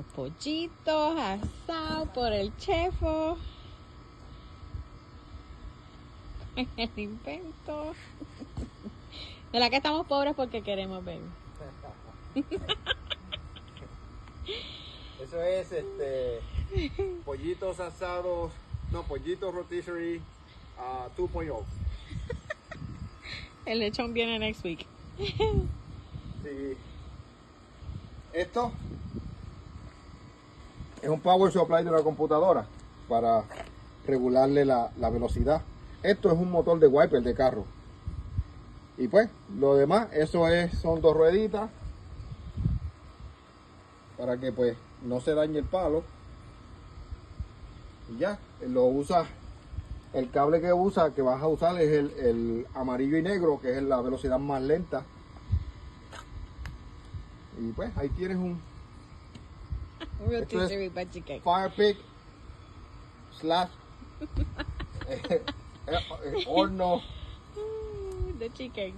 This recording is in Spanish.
Los pollitos asados por el chefo. El invento. De la que estamos pobres porque queremos ver. Eso es pollitos asados, no, pollitos rotisserie 2.0. El lechón viene next week. Sí. Esto es un power supply de una computadora para regularle la velocidad. Esto es un motor de wiper de carro. Y pues, lo demás, son dos rueditas para que pues no se dañe el palo. Y ya, lo usa. El cable que vas a usar es el amarillo y negro, que es la velocidad más lenta. Y pues ahí tienes un Rotisserie para chicken. Firepig / horno. The chicken.